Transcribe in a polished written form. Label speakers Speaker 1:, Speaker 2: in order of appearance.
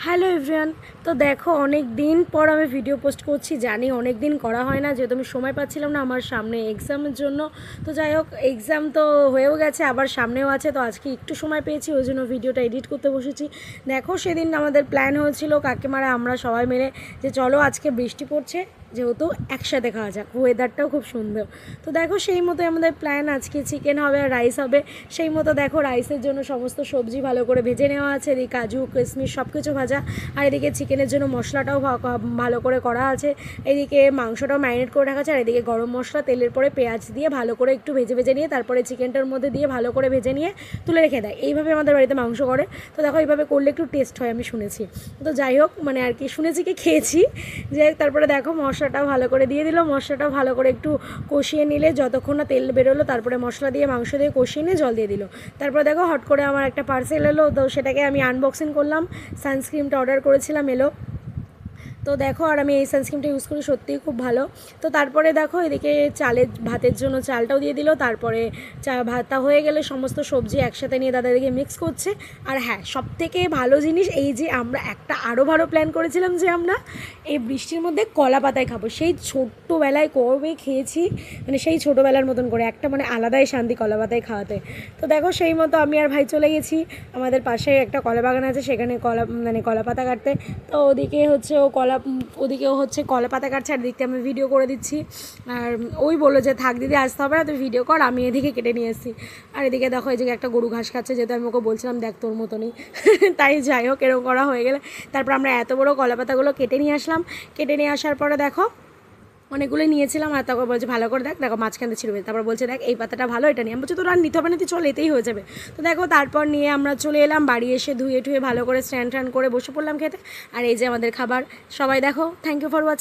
Speaker 1: Hello everyone. তো দেখো অনেক দিন পর আমি ভিডিও পোস্ট করছি, জানি অনেক দিন করা হয় না, যেহেতু আমি সময় পাচ্ছিলাম না আমার সামনে এক্সামের জন্য। তো যাই হোক, এক্সাম তো হয়েও গেছে, আবার সামনেও আছে, তো আজকে একটু সময় পেয়েছি, ওই জন্য ভিডিওটা এডিট করতে বসেছি। দেখো সেদিন আমাদের প্ল্যান হয়েছিল কাকিমারা আমরা সবাই মিলে যে চলো আজকে বৃষ্টি পড়ছে, যেহেতু একসাথে খাওয়া যাক, ওয়েদারটাও খুব সুন্দর। তো দেখো সেই মতো আমাদের প্ল্যান, আজকে চিকেন হবে আর রাইস হবে। সেই মতো দেখো রাইসের জন্য সমস্ত সবজি ভালো করে ভেজে নেওয়া আছে, এদিকে কাজু কিশমিশ সব কিছু ভাজা, আর এদিকে চিকেনের জন্য মশলাটাও ভালো করে করা আছে, এদিকে মাংসটাও ম্যারিনেট করে রাখা আছে, আর এদিকে গরম মশলা তেলের পরে পেঁয়াজ দিয়ে ভালো করে একটু ভেজে ভেজে নিয়ে তারপরে চিকেনটার মধ্যে দিয়ে ভালো করে ভেজে নিয়ে তুলে রেখে দেয়। এইভাবে আমাদের বাড়িতে মাংস করে। তো দেখো এইভাবে করলে একটু টেস্ট হয় আমি শুনেছি। তো যাই হোক, মানে আর কি শুনেছি কি খেয়েছি। যে তারপরে দেখো মশলাটাও ভালো করে দিয়ে দিল, মশলাটাও ভালো করে একটু কষিয়ে নিলে যতক্ষণ না তেল বেরোলো, তারপরে মশলা দিয়ে মাংস দিয়ে কষিয়ে নিয়ে জল দিয়ে দিল। তারপরে দেখো হট করে আমার একটা পার্সেল এলো, তো সেটাকে আমি আনবক্সিং করলাম। সানস্ক্রিনটা অর্ডার করেছিলাম, এলো। তো দেখো, আর আমি এই সানস্ক্রিনটা ইউজ করি, সত্যিই খুব ভালো। তো তারপরে দেখো এদিকে ভাতের জন্য চালটাও দিয়ে দিল, তারপরে ভাতটা হয়ে গেলে সমস্ত সবজি একসাথে নিয়ে দাদাদিকে মিক্স করছে। আর হ্যাঁ, সবথেকে ভালো জিনিস এই যে আমরা একটা আরও ভালো প্ল্যান করেছিলাম যে আমরা এই বৃষ্টির মধ্যে কলা পাতায় খাবো। সেই ছোট্টোবেলায় কবে খেয়েছি, মানে সেই ছোটোবেলার মতন করে একটা মানে আলাদাই শান্তি কলা পাতায় খাওয়াতে। তো দেখো সেই মতো আমি আর ভাই চলে গেছি, আমাদের পাশে একটা কলা বাগান আছে, সেখানে কলা পাতা কাটতে। তো ওদিকেও হচ্ছে কলা পাতা কাটছে, আর দিকটা আমি ভিডিও করে দিচ্ছি। আর ওই বললো যে থাক দিদি, আসতে হবে না, তুই ভিডিও কর, আমি এদিকে কেটে নিয়ে এসেছি। আর এদিকে দেখো এই যে একটা গরু ঘাস খাচ্ছে, যেহেতু আমি ওকে বলছিলাম দেখ তোর মতনই। তাই যাই হোক, এরকম করা হয়ে গেলে তারপর আমরা এত বড় কলা পাতাগুলো কেটে নিয়ে আসলাম। কেটে নিয়ে আসার পরে দেখো অনেকগুলো নিয়েছিলাম, আর তারপর বলছে ভালো করে দেখ, দেখো মাঝখানে ছিঁড়বে। তারপর বলছে দেখ এই পাতাটা ভালো, এটা নিয়ে। আমি বলছি তোর আর নিতে হবে না, তুই চল, এতেই হয়ে যাবে। তো দেখো তারপর নিয়ে আমরা চলে এলাম বাড়ি, এসে ধুয়ে ভালো করে স্ট্যান্ড করে বসে পড়লাম খেতে। আর এই যে আমাদের খাবার। সবাই দেখো, থ্যাংক ইউ ফর ওয়াচিং।